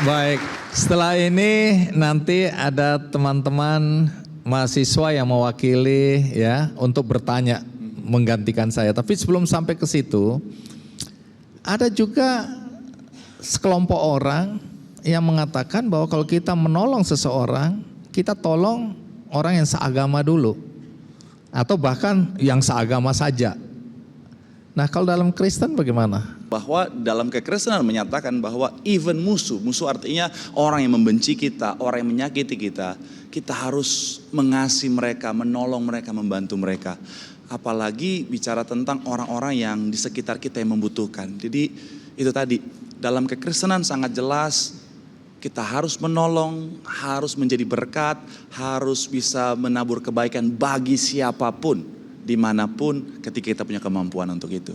Baik, setelah ini nanti ada teman-teman mahasiswa yang mewakili ya untuk bertanya menggantikan saya. Tapi sebelum sampai ke situ, ada juga sekelompok orang yang mengatakan bahwa kalau kita menolong seseorang, kita tolong orang yang seagama dulu, atau bahkan yang seagama saja. Nah, kalau dalam Kristen bagaimana? Bahwa dalam kekristenan menyatakan bahwa even musuh artinya orang yang membenci kita, orang yang menyakiti kita, kita harus mengasihi mereka, menolong mereka, membantu mereka. Apalagi bicara tentang orang-orang yang di sekitar kita yang membutuhkan. Jadi itu tadi, dalam kekristenan sangat jelas kita harus menolong, harus menjadi berkat, harus bisa menabur kebaikan bagi siapapun, dimanapun ketika kita punya kemampuan untuk itu.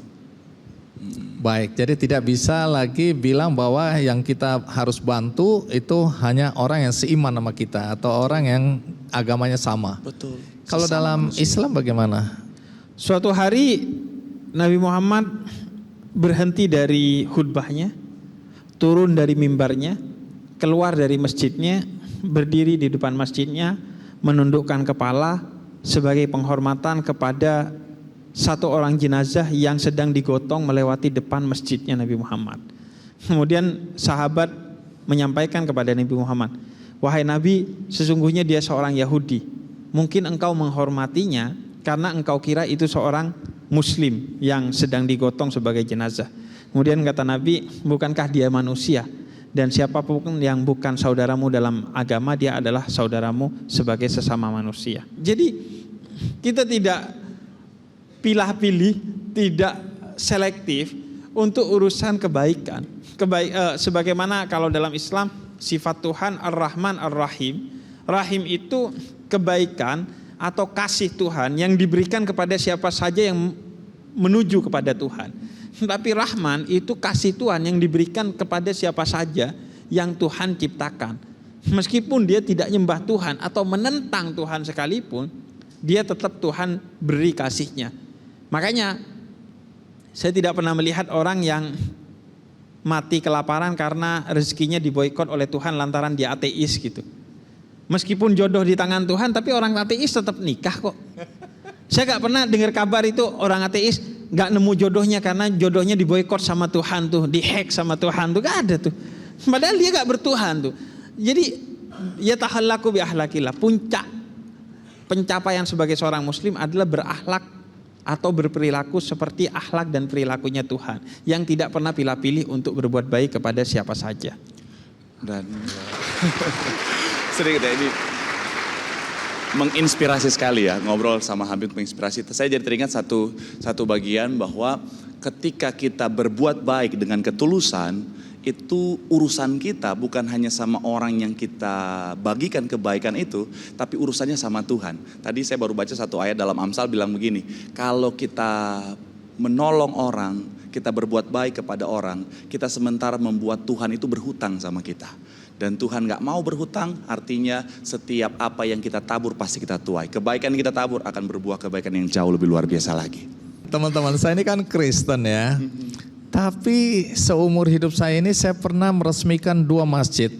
Baik, jadi tidak bisa lagi bilang bahwa yang kita harus bantu itu hanya orang yang seiman sama kita atau orang yang agamanya sama. Betul. Kalau dalam manusia. Islam bagaimana? Suatu hari Nabi Muhammad berhenti dari khutbahnya, turun dari mimbarnya, keluar dari masjidnya, berdiri di depan masjidnya, menundukkan kepala sebagai penghormatan kepada satu orang jenazah yang sedang digotong melewati depan masjidnya Nabi Muhammad. Kemudian sahabat menyampaikan kepada Nabi Muhammad, "Wahai Nabi, sesungguhnya dia seorang Yahudi. Mungkin engkau menghormatinya karena engkau kira itu seorang Muslim yang sedang digotong sebagai jenazah." Kemudian kata Nabi, "Bukankah dia manusia? Dan siapapun yang bukan saudaramu dalam agama, dia adalah saudaramu sebagai sesama manusia." Jadi kita tidak pilih-pilih, tidak selektif untuk urusan kebaikan. Sebagaimana kalau dalam Islam sifat Tuhan Ar-Rahman Ar-Rahim. Rahim itu kebaikan atau kasih Tuhan yang diberikan kepada siapa saja yang menuju kepada Tuhan. Tapi Rahman itu kasih Tuhan yang diberikan kepada siapa saja yang Tuhan ciptakan. Meskipun dia tidak nyembah Tuhan atau menentang Tuhan sekalipun, dia tetap Tuhan beri kasihnya. Makanya saya tidak pernah melihat orang yang mati kelaparan karena rezekinya diboikot oleh Tuhan lantaran dia ateis gitu. Meskipun jodoh di tangan Tuhan, tapi orang ateis tetap nikah kok. Saya gak pernah dengar kabar itu orang ateis gak nemu jodohnya karena jodohnya diboikot sama Tuhan tuh, dihack sama Tuhan tuh, gak ada tuh. Padahal dia gak bertuhan tuh. Jadi ya tahallaku bi ahlakillah, puncak pencapaian sebagai seorang muslim adalah berakhlak atau berperilaku seperti akhlak dan perilakunya Tuhan yang tidak pernah pilih-pilih untuk berbuat baik kepada siapa saja. Dan sering ini menginspirasi sekali ya, ngobrol sama Habib menginspirasi. Saya jadi teringat satu bagian bahwa ketika kita berbuat baik dengan ketulusan, itu urusan kita bukan hanya sama orang yang kita bagikan kebaikan itu, tapi urusannya sama Tuhan. Tadi saya baru baca satu ayat dalam Amsal bilang begini, kalau kita menolong orang, kita berbuat baik kepada orang, kita sementara membuat Tuhan itu berhutang sama kita. Dan Tuhan gak mau berhutang, artinya setiap apa yang kita tabur pasti kita tuai. Kebaikan yang kita tabur akan berbuah kebaikan yang jauh lebih luar biasa lagi. Teman-teman, saya ini kan Kristen ya. Tapi seumur hidup saya ini saya pernah meresmikan 2 masjid.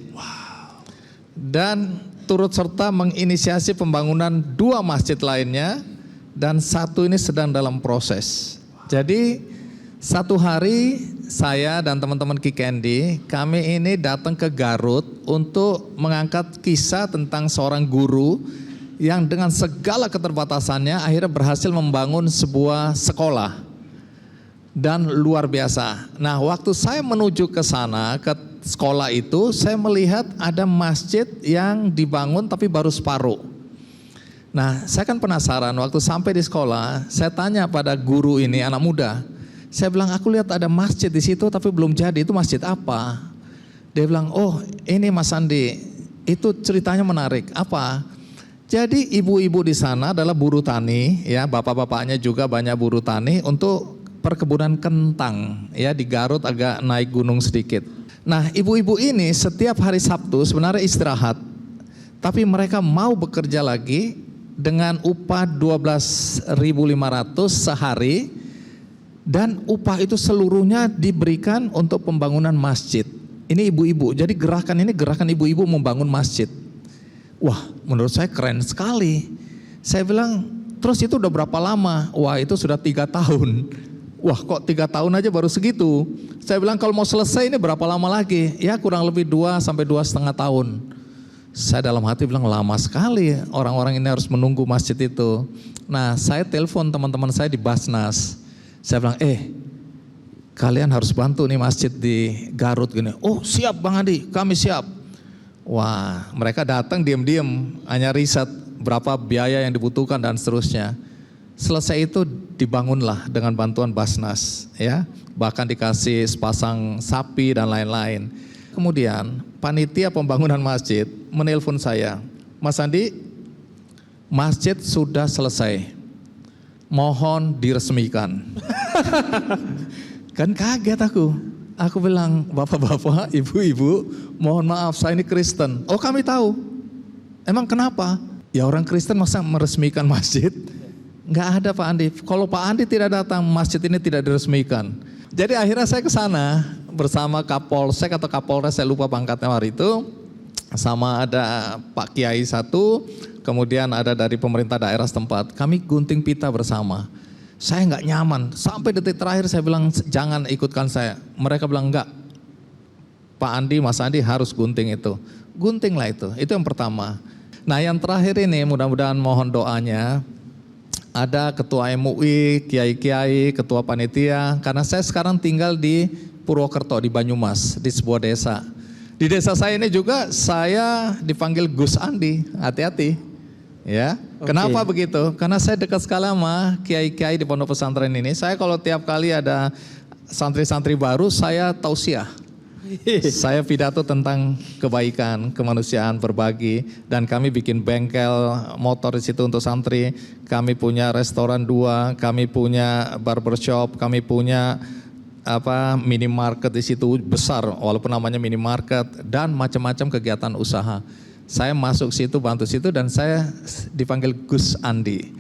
Dan turut serta menginisiasi pembangunan 2 masjid lainnya. Dan 1 ini sedang dalam proses. Jadi satu hari saya dan teman-teman Kikendi, kami ini datang ke Garut untuk mengangkat kisah tentang seorang guru yang dengan segala keterbatasannya akhirnya berhasil membangun sebuah sekolah. Dan luar biasa. Nah, waktu saya menuju ke sana, ke sekolah itu, saya melihat ada masjid yang dibangun tapi baru separuh. Nah, saya kan penasaran, waktu sampai di sekolah, saya tanya pada guru ini, anak muda. Saya bilang, aku lihat ada masjid di situ tapi belum jadi, itu masjid apa? Dia bilang, oh ini Mas Andi, itu ceritanya menarik. Apa? Jadi ibu-ibu di sana adalah buruh tani, ya bapak-bapaknya juga banyak buruh tani untuk perkebunan kentang, ya di Garut agak naik gunung sedikit. Nah, ibu-ibu ini setiap hari Sabtu sebenarnya istirahat, tapi mereka mau bekerja lagi dengan upah 12.500 sehari, dan upah itu seluruhnya diberikan untuk pembangunan masjid. ini ibu-ibu. Jadi gerakan ini gerakan ibu-ibu membangun masjid. Wah, menurut saya keren sekali. Saya bilang, terus itu udah berapa lama? Wah, itu sudah 3 tahun. Wah, kok 3 tahun aja baru segitu? Saya bilang kalau mau selesai ini berapa lama lagi? Ya kurang lebih 2 sampai 2,5 tahun. Saya dalam hati bilang lama sekali orang-orang ini harus menunggu masjid itu. Nah, saya telepon teman-teman saya di Basnas. Saya bilang, kalian harus bantu nih masjid di Garut gini. Oh siap Bang Andi, kami siap. Wah, mereka datang diam-diam, hanya riset berapa biaya yang dibutuhkan dan seterusnya. Selesai itu dibangunlah dengan bantuan Basnas, ya. Bahkan dikasih sepasang sapi dan lain-lain. Kemudian panitia pembangunan masjid menelpon saya, Mas Andi, masjid sudah selesai, mohon diresmikan. Kan kaget aku bilang, bapak-bapak, ibu-ibu, mohon maaf saya ini Kristen. Oh kami tahu, emang kenapa? Ya orang Kristen masa meresmikan masjid? Nggak ada Pak Andi, kalau Pak Andi tidak datang masjid ini tidak diresmikan. Jadi akhirnya saya ke sana bersama Kapolsek atau Kapolres, saya lupa pangkatnya hari itu, sama ada Pak Kiai satu, kemudian ada dari pemerintah daerah setempat. Kami gunting pita bersama. Saya nggak nyaman, sampai detik terakhir saya bilang jangan ikutkan saya. Mereka bilang enggak, Pak Andi, Mas Andi harus gunting itu. Guntinglah itu yang pertama. Nah yang terakhir ini mudah-mudahan mohon doanya. Ada ketua MUI, kiai-kiai, ketua panitia. Karena saya sekarang tinggal di Purwokerto, di Banyumas, di sebuah desa. Di desa saya ini juga saya dipanggil Gus Andi, hati-hati. Ya, kenapa begitu? Karena saya dekat sekali sama kiai-kiai di pondok pesantren ini. Saya kalau tiap kali ada santri-santri baru, saya tausiah. Saya pidato tentang kebaikan, kemanusiaan, berbagi, dan kami bikin bengkel motor di situ untuk santri. Kami punya restoran 2, kami punya barbershop, kami punya minimarket di situ besar, walaupun namanya minimarket, dan macam-macam kegiatan usaha. Saya masuk situ, bantu situ, dan saya dipanggil Gus Andi.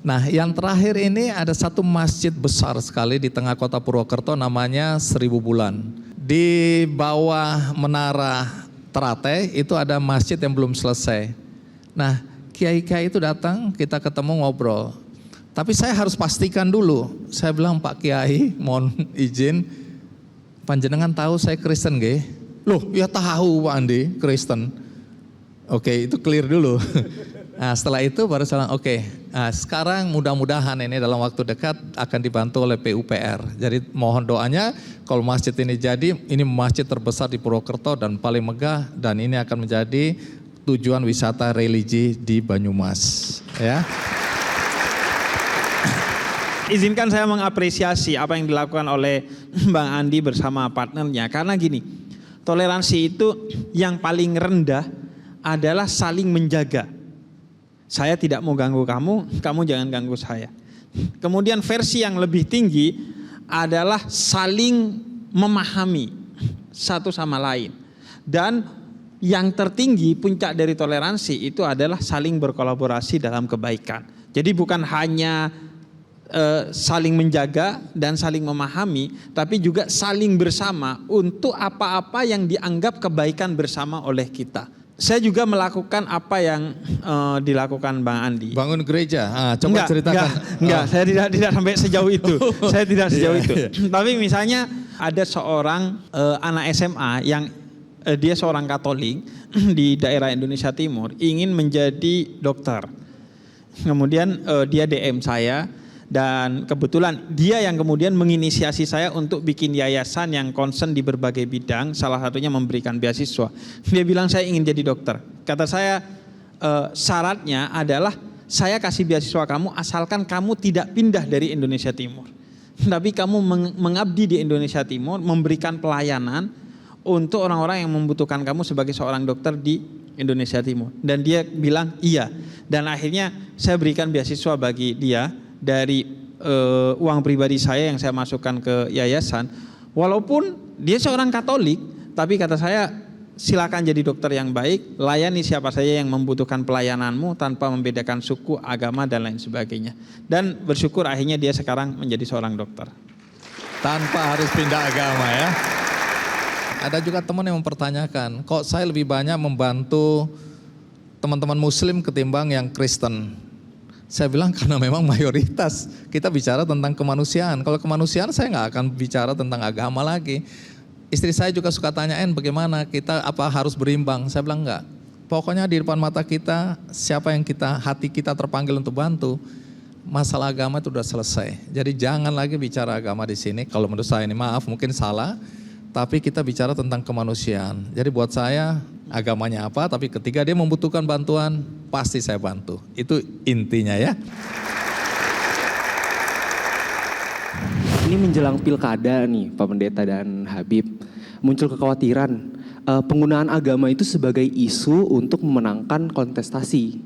Nah, yang terakhir ini ada satu masjid besar sekali di tengah kota Purwokerto, namanya 1000 Bulan. Di bawah menara Teratai itu ada masjid yang belum selesai. Nah, kiai-kiai itu datang, kita ketemu ngobrol. Tapi saya harus pastikan dulu. Saya bilang, Pak Kiai, mohon izin, panjenengan tahu saya Kristen nggih? Loh, ya tahu Pak Andi, Kristen. Oke, itu clear dulu. Nah, setelah itu baru saya bilang, oke, nah, sekarang mudah-mudahan ini dalam waktu dekat akan dibantu oleh PUPR. Jadi mohon doanya kalau masjid ini jadi, ini masjid terbesar di Purwokerto dan paling megah, dan ini akan menjadi tujuan wisata religi di Banyumas. Ya. Izinkan saya mengapresiasi apa yang dilakukan oleh Bang Andi bersama partnernya. Karena gini, toleransi itu yang paling rendah adalah saling menjaga. Saya tidak mau ganggu kamu, kamu jangan ganggu saya. Kemudian versi yang lebih tinggi adalah saling memahami satu sama lain. Dan yang tertinggi, puncak dari toleransi itu adalah saling berkolaborasi dalam kebaikan. Jadi bukan hanya saling menjaga dan saling memahami, tapi juga saling bersama untuk apa-apa yang dianggap kebaikan bersama oleh kita. Saya juga melakukan apa yang dilakukan Bang Andi. Bangun gereja. Coba ceritakan. Enggak, saya tidak sampai sejauh itu. Saya tidak sejauh itu. Tapi misalnya ada seorang anak SMA yang dia seorang Katolik di daerah Indonesia Timur, ingin menjadi dokter. Kemudian dia DM saya. Dan kebetulan dia yang kemudian menginisiasi saya untuk bikin yayasan yang concern di berbagai bidang, salah satunya memberikan beasiswa. Dia bilang saya ingin jadi dokter. Kata saya syaratnya adalah saya kasih beasiswa kamu asalkan kamu tidak pindah dari Indonesia Timur. Tapi kamu mengabdi di Indonesia Timur, memberikan pelayanan untuk orang-orang yang membutuhkan kamu sebagai seorang dokter di Indonesia Timur. Dan dia bilang iya. Dan akhirnya saya berikan beasiswa bagi dia dari uang pribadi saya yang saya masukkan ke yayasan. Walaupun dia seorang Katolik, tapi kata saya silakan jadi dokter yang baik, layani siapa saja yang membutuhkan pelayananmu tanpa membedakan suku, agama dan lain sebagainya. Dan bersyukur akhirnya dia sekarang menjadi seorang dokter. Tanpa harus pindah agama ya. Ada juga teman yang mempertanyakan, kok saya lebih banyak membantu teman-teman Muslim ketimbang yang Kristen? Saya bilang karena memang mayoritas kita bicara tentang kemanusiaan. Kalau kemanusiaan saya nggak akan bicara tentang agama lagi. Istri saya juga suka tanyain bagaimana kita apa harus berimbang. Saya bilang enggak. Pokoknya di depan mata kita siapa yang hati kita terpanggil untuk bantu. Masalah agama itu sudah selesai. Jadi jangan lagi bicara agama di sini. Kalau menurut saya ini maaf mungkin salah. Tapi kita bicara tentang kemanusiaan. Jadi buat saya agamanya apa, tapi ketika dia membutuhkan bantuan, pasti saya bantu. Itu intinya ya. Ini menjelang pilkada nih Pak Pendeta dan Habib. Muncul kekhawatiran penggunaan agama itu sebagai isu untuk memenangkan kontestasi.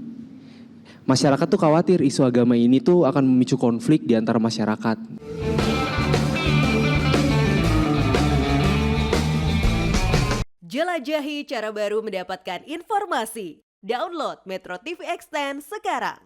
Masyarakat tuh khawatir isu agama ini tuh akan memicu konflik di antara masyarakat. Jelajahi cara baru mendapatkan informasi. Download Metro TV Extend sekarang.